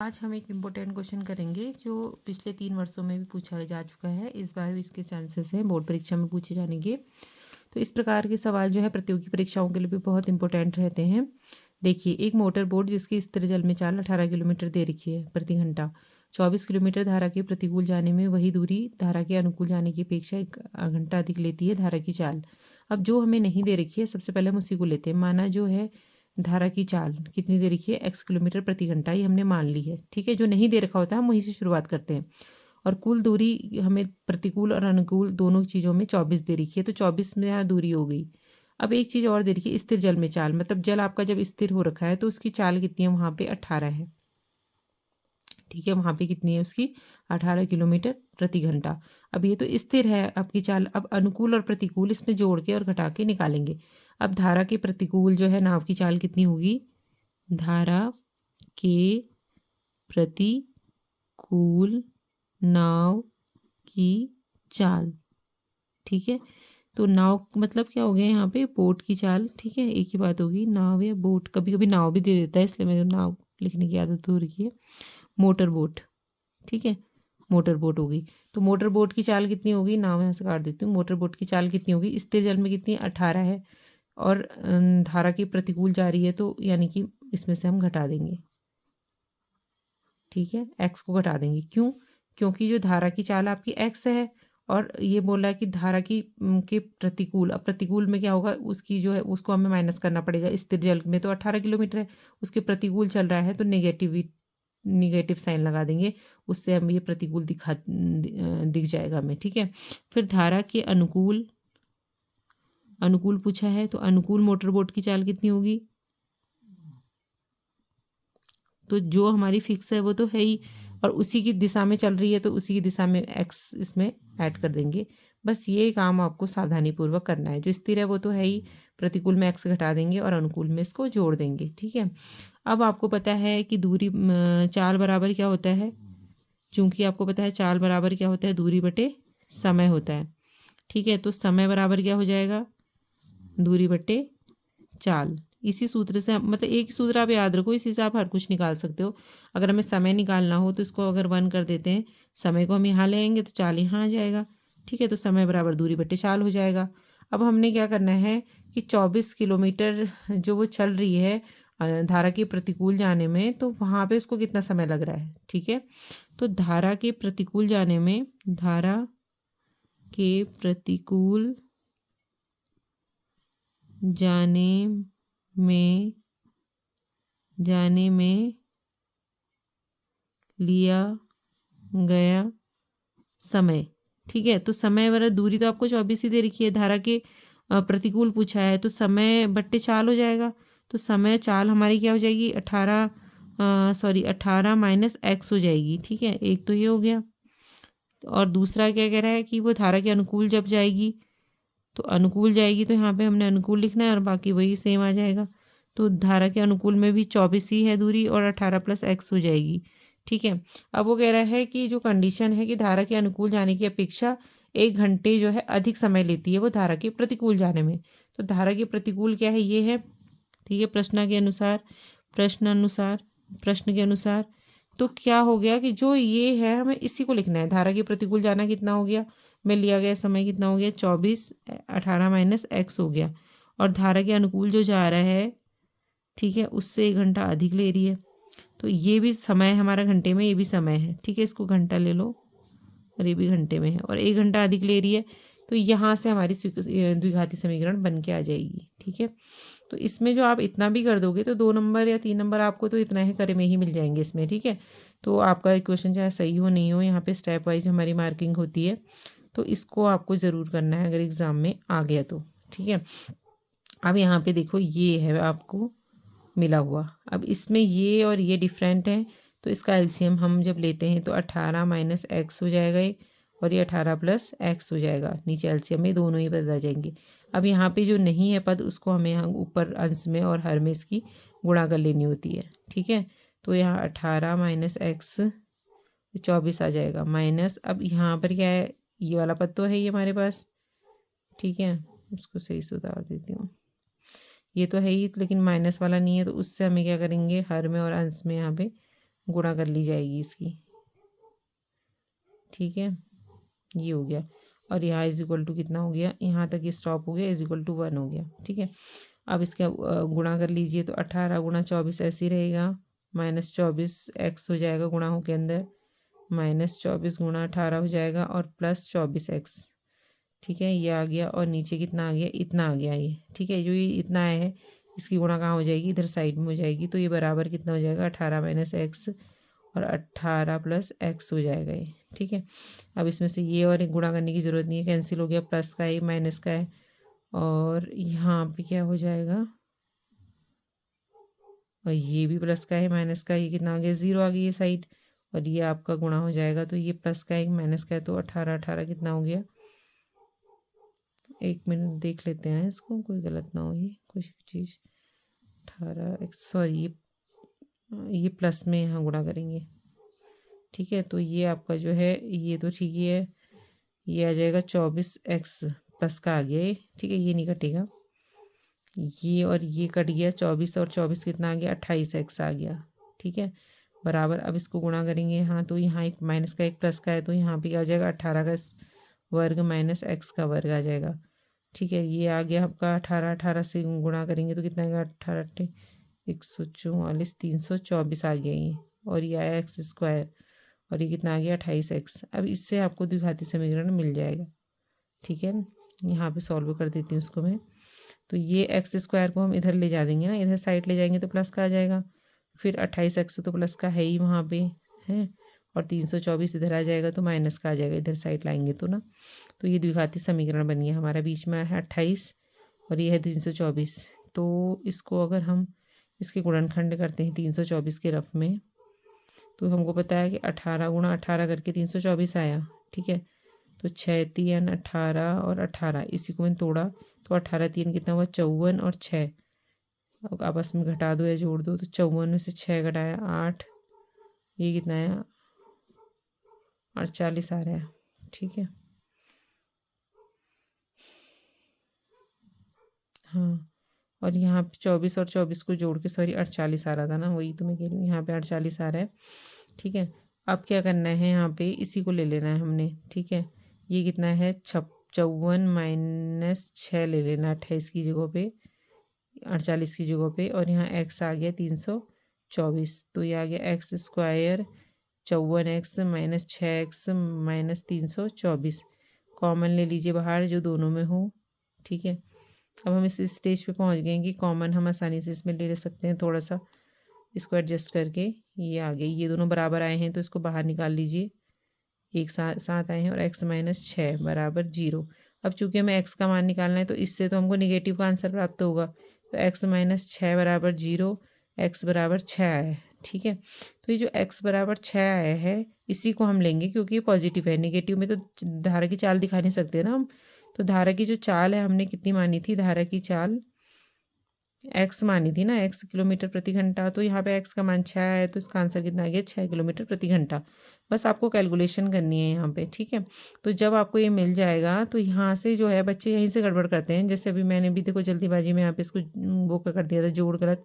आज हम एक इम्पोर्टेंट क्वेश्चन करेंगे जो पिछले 3 वर्षों में भी पूछा जा चुका है। इस बार भी इसके चांसेस हैं बोर्ड परीक्षा में पूछे जाने के। तो इस प्रकार के सवाल जो है प्रतियोगी परीक्षाओं के लिए भी बहुत इंपॉर्टेंट रहते हैं। देखिए, एक मोटर बोट जिसकी स्थिर जल में चाल 18 किलोमीटर दे रखी है प्रति घंटा, 24 किलोमीटर धारा के प्रतिकूल जाने में वही दूरी धारा के अनुकूल जाने की अपेक्षा 1 घंटा अधिक लेती है धारा की चाल। अब जो हमें नहीं दे रखी है, सबसे पहले हम उसी को लेते हैं। माना जो है धारा की चाल कितनी दे रखी है, x किलोमीटर प्रति घंटा, ये हमने मान ली है। ठीक है, जो नहीं दे रखा होता है हम वहीं से शुरुआत करते हैं। और कुल दूरी हमें प्रतिकूल और अनुकूल दोनों चीज़ों में 24 दे रखी है, तो 24 में यहाँ दूरी हो गई। अब एक चीज़ और दे रखी है, स्थिर जल में चाल, मतलब जल आपका जब स्थिर हो रखा है तो उसकी चाल कितनी है, वहाँ पे 18 है। ठीक है, वहाँ पे कितनी है उसकी, 18 किलोमीटर प्रति घंटा। अब ये तो स्थिर है आपकी चाल। अब अनुकूल और प्रतिकूल इसमें जोड़ के और घटा के निकालेंगे। अब धारा के प्रतिकूल जो है नाव की चाल कितनी होगी, धारा के प्रतिकूल नाव की चाल। ठीक है, तो नाव मतलब क्या हो गया यहाँ पे, बोट की चाल। ठीक है, एक ही बात होगी, नाव या बोट, कभी कभी नाव भी दे देता है इसलिए मेरे नाव लिखने की आदत हो रही है। मोटर बोट, ठीक है, मोटर बोट होगी। तो मोटर बोट की चाल कितनी होगी, नाम यहाँ से काट देती हूँ। मोटर बोट की चाल कितनी होगी, स्थिर जल में कितनी, 18 है, और धारा की प्रतिकूल जा रही है, तो यानी कि इसमें से हम घटा देंगे। ठीक है, x को घटा देंगे। क्यों, क्योंकि जो धारा की चाल आपकी x है, और ये बोला है कि धारा की के प्रतिकूल। अब प्रतिकूल में क्या होगा, उसकी जो है उसको हमें माइनस करना पड़ेगा। स्थिर जल में तो 18 किलोमीटर है, उसके प्रतिकूल चल रहा है तो निगेटिव साइन लगा देंगे, उससे हम ये प्रतिकूल दिख जाएगा हमें। ठीक है, फिर धारा के अनुकूल, अनुकूल पूछा है तो अनुकूल मोटर बोट की चाल कितनी होगी, तो जो हमारी फिक्स है वो तो है ही, और उसी की दिशा में चल रही है तो उसी की दिशा में एक्स इसमें ऐड कर देंगे। बस ये काम आपको सावधानी पूर्वक करना है। जो स्थिर है वो तो है ही, प्रतिकूल में एक्स घटा देंगे और अनुकूल में इसको जोड़ देंगे। ठीक है, अब आपको पता है कि दूरी चाल बराबर क्या होता है, चूंकि आपको पता है चाल बराबर क्या होता है, दूरी बटे समय होता है। ठीक है, तो समय बराबर क्या हो जाएगा, दूरी बटे चाल। इसी सूत्र से मतलब एक ही सूत्र आप याद रखो, इसी से आप हर कुछ निकाल सकते हो। अगर हमें समय निकालना हो तो इसको अगर 1 कर देते हैं, समय को हम यहाँ ले आएंगे तो चाल यहाँ आ जाएगा। ठीक है, तो समय बराबर दूरी बटे चाल हो जाएगा। अब हमने क्या करना है कि 24 किलोमीटर जो वो चल रही है धारा के प्रतिकूल जाने में, तो वहाँ पे उसको कितना समय लग रहा है। ठीक है, तो धारा के प्रतिकूल जाने में, धारा के प्रतिकूल जाने में लिया गया समय। ठीक है, तो समय वाला दूरी तो आपको 24 ही दे रखी है, धारा के प्रतिकूल पूछा है तो समय बट्टे चाल हो जाएगा। तो समय चाल हमारी क्या हो जाएगी, 18 माइनस एक्स हो जाएगी। ठीक है, एक तो ये हो गया, और दूसरा क्या कह रहा है कि वो धारा के अनुकूल जब जाएगी, तो अनुकूल जाएगी तो यहाँ पे हमने अनुकूल लिखना है और बाकी वही सेम आ जाएगा। तो धारा के अनुकूल में भी 24 ही है दूरी, और 18 प्लस एक्स हो जाएगी। ठीक है, अब वो कह रहा है कि जो कंडीशन है कि धारा के अनुकूल जाने की अपेक्षा 1 घंटे जो है अधिक समय लेती है वो धारा के प्रतिकूल जाने में। तो धारा के प्रतिकूल क्या है, ये है। ठीक है, प्रश्न के अनुसार तो क्या हो गया कि जो ये है हमें इसी को लिखना है। धारा के प्रतिकूल जाना कितना हो गया, में लिया गया समय कितना हो गया, 24, 18 माइनस एक्स हो गया, और धारा के अनुकूल जो जा रहा है, ठीक है, उससे 1 घंटा अधिक ले रही है। तो ये भी समय है हमारा घंटे में, ये भी समय है। ठीक है, इसको घंटा ले लो, और ये भी घंटे में है, और 1 घंटा अधिक ले रही है, तो यहाँ से हमारी द्विघाती समीकरण बन के आ जाएगी। ठीक है, तो इसमें जो आप इतना भी कर दोगे तो 2 नंबर या 3 नंबर आपको तो इतना ही करे में ही मिल जाएंगे इसमें। ठीक है, तो आपका इक्वेशन चाहे सही हो नहीं हो, यहाँ पे स्टेप वाइज हमारी मार्किंग होती है, तो इसको आपको ज़रूर करना है अगर एग्ज़ाम में आ गया तो। ठीक है, अब यहाँ पे देखो ये है आपको मिला हुआ, अब इसमें ये और ये डिफरेंट है, तो इसका एलसीएम हम जब लेते हैं तो 18 माइनस एक्स हो जाएगा ये, और ये 18 प्लस एक्स हो जाएगा। नीचे एलसीएम में दोनों ही पद आ जाएंगे। अब यहाँ पे जो नहीं है पद, उसको हमें यहाँ ऊपर अंश में और हर में इसकी गुणा कर लेनी होती है। ठीक है, तो यहाँ 18 माइनस एक्स 24 आ जाएगा, माइनस, अब यहाँ पर क्या है, ये वाला पद तो है ही हमारे पास। ठीक है, उसको सही से उतार देती हूँ, ये तो है ही, लेकिन माइनस वाला नहीं है, तो उससे हमें क्या करेंगे, हर में और अंश में यहाँ पे गुणा कर ली जाएगी इसकी, ठीक है। ये हो गया, और यहाँ इज इक्वल टू कितना हो गया, यहाँ तक ये स्टॉप हो गया, इज इक्वल टू 1 हो गया, ठीक है। अब इसका गुणा कर लीजिए, तो 18 गुणा 24 ऐसे ही रहेगा, -24x हो जाएगा गुणा हो के अंदर, -24 गुणा 18 हो जाएगा, और +24x, ठीक है। ये आ गया, और नीचे कितना आ गया, इतना आ गया ये, ठीक है। जो ये इतना आया है इसकी गुणा कहाँ हो जाएगी, इधर साइड में हो जाएगी, तो ये बराबर कितना हो जाएगा, 18 - x, और 18 + x हो जाएगा ये, ठीक है। अब इसमें से ये और एक गुणा करने की ज़रूरत नहीं है, कैंसिल हो गया, प्लस का है माइनस का है, और यहाँ पे क्या हो जाएगा, और ये भी प्लस का है माइनस का, ये कितना आ गया, 0 आ गई ये साइड, और ये आपका गुणा हो जाएगा, तो ये प्लस का है माइनस का है, तो 18 कितना हो गया, 1 मिनट देख लेते हैं इसको, कोई गलत ना हो, ये कुछ चीज़, 18x, सॉरी ये प्लस में यहाँ गुणा करेंगे, ठीक है। तो ये आपका जो है ये तो ठीक ही है, ये आ जाएगा 24x प्लस का आ गया ये, ठीक है, ये नहीं कटेगा, ये और ये कट गया, 24 और 24 कितना आ गया, 28x आ गया, ठीक है, बराबर। अब इसको गुणा करेंगे यहाँ, तो यहाँ एक माइनस का एक प्लस का है, तो यहाँ पे क्या आ जाएगा, 18 का वर्ग माइनस x का वर्ग आ जाएगा, ठीक है। ये आ गया आपका 18 से गुणा करेंगे तो कितना आएगा, 18 144 324 आ गया ये, और ये आया x², और ये कितना आ गया, 28x। अब इससे आपको द्विघाती समीकरण मिल जाएगा, ठीक है। यहाँ पे सॉल्व कर देती हूँ उसको मैं, तो ये x² को हम इधर ले जा देंगे ना, इधर साइड ले जाएंगे तो प्लस का आ जाएगा, फिर 28x तो प्लस का है ही वहाँ पे है, और 324 इधर आ जाएगा तो माइनस का आ जाएगा, इधर साइड लाएंगे तो ना, तो ये द्विघाती समीकरण बन गया हमारा, बीच में है 28 और ये है 324। तो इसको अगर हम इसके गुणनखंड करते हैं 324 के रफ में, तो हमको पता है कि 18 गुणा 18 करके 324 आया, ठीक है। तो 6 3 18 और 18, इसी को मैंने तोड़ा, तो 18 3 कितना हुआ, 54, और 6 आपस में घटा दो या जोड़ दो, तो 54 में से 6 घटाया 8, ये कितना है, 48 आ रहा है, ठीक है। हाँ, और यहाँ पे 24 और 24 को जोड़ के, सॉरी 48 आ रहा था ना, वही तो मैं कह रही हूँ, यहाँ पे 48 आ रहा है, ठीक है। अब क्या करना है, यहाँ पे इसी को ले लेना है हमने, ठीक है। ये कितना है, 54 - 6 ले लेना, 28 की जगह पे, 48 की जगह पे, और यहाँ x आ गया 324, तो ये आ गया x², 54x - 6x - 324, कॉमन ले लीजिए बाहर जो दोनों में हो, ठीक है। अब हम इस स्टेज पे पहुंच गए हैं कि कॉमन हम आसानी से इसमें ले सकते हैं, थोड़ा सा इसको एडजस्ट करके, ये आ गए, ये दोनों बराबर आए हैं तो इसको बाहर निकाल लीजिए, एक साथ साथ आए हैं, और x - 6 बराबर 0। अब चूंकि हमें x का मान निकालना है तो इससे तो हमको निगेटिव का आंसर प्राप्त होगा, तो x - 6 बराबर 0, x बराबर 6 आया है, ठीक है। तो ये जो x बराबर 6 आया है इसी को हम लेंगे, क्योंकि ये पॉजिटिव है, निगेटिव में तो धारा की चाल दिखा नहीं सकते ना हम, तो धारा की जो चाल है हमने कितनी मानी थी, धारा की चाल x मानी थी ना, x किलोमीटर प्रति घंटा, तो यहाँ पे x का मान 6 है, तो इसका आंसर कितना आ गया, 6 किलोमीटर प्रति घंटा। बस आपको कैलकुलेशन करनी है यहाँ पे, ठीक है। तो जब आपको ये मिल जाएगा तो यहाँ से जो है बच्चे यहीं से गड़बड़ करते हैं, जैसे अभी मैंने भी देखो जल्दीबाजी में यहाँ पे इसको वो कर दिया था, जोड़ गलत,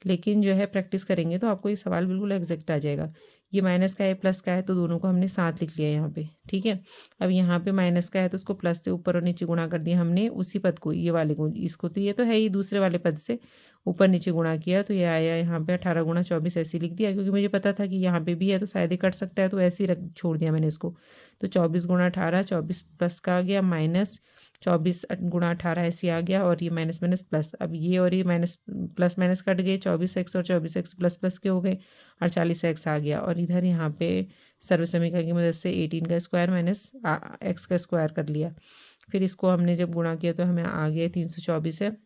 लेकिन जो है प्रैक्टिस करेंगे तो आपको ये सवाल बिल्कुल एग्जैक्ट आ जाएगा। ये माइनस का है प्लस का है, तो दोनों को हमने साथ लिख लिया यहाँ पे, ठीक है। अब यहाँ पे माइनस का है तो उसको प्लस से ऊपर और नीचे गुणा कर दिया हमने, उसी पद को, ये वाले को, इसको, तो ये तो है ही दूसरे वाले पद से ऊपर नीचे गुणा किया, तो ये आया यहाँ पे 18 गुणा 24 ऐसे लिख दिया, क्योंकि मुझे पता था कि यहाँ पे भी है तो शायद ही कट सकता है, तो ऐसे ही रख छोड़ दिया मैंने इसको। तो 24 गुणा 18, 24 प्लस का आ गया, माइनस 24 गुणा 18 ऐसे आ गया, और ये माइनस माइनस प्लस, अब ये और ये माइनस प्लस माइनस कट गए, 24x और 24x प्लस प्लस के हो गए, और 40x आ गया, और इधर यहाँ पे सर्व समीकरण की मदद से 18 का स्क्वायर माइनस x का स्क्वायर कर लिया, फिर इसको हमने जब गुणा किया तो हमें आ गया 324 है,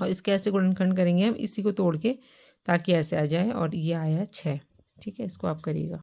और इसके ऐसे गुणनखंड करेंगे हम, इसी को तोड़ के, ताकि ऐसे आ जाए, और ये आया 6, ठीक है। इसको आप करिएगा।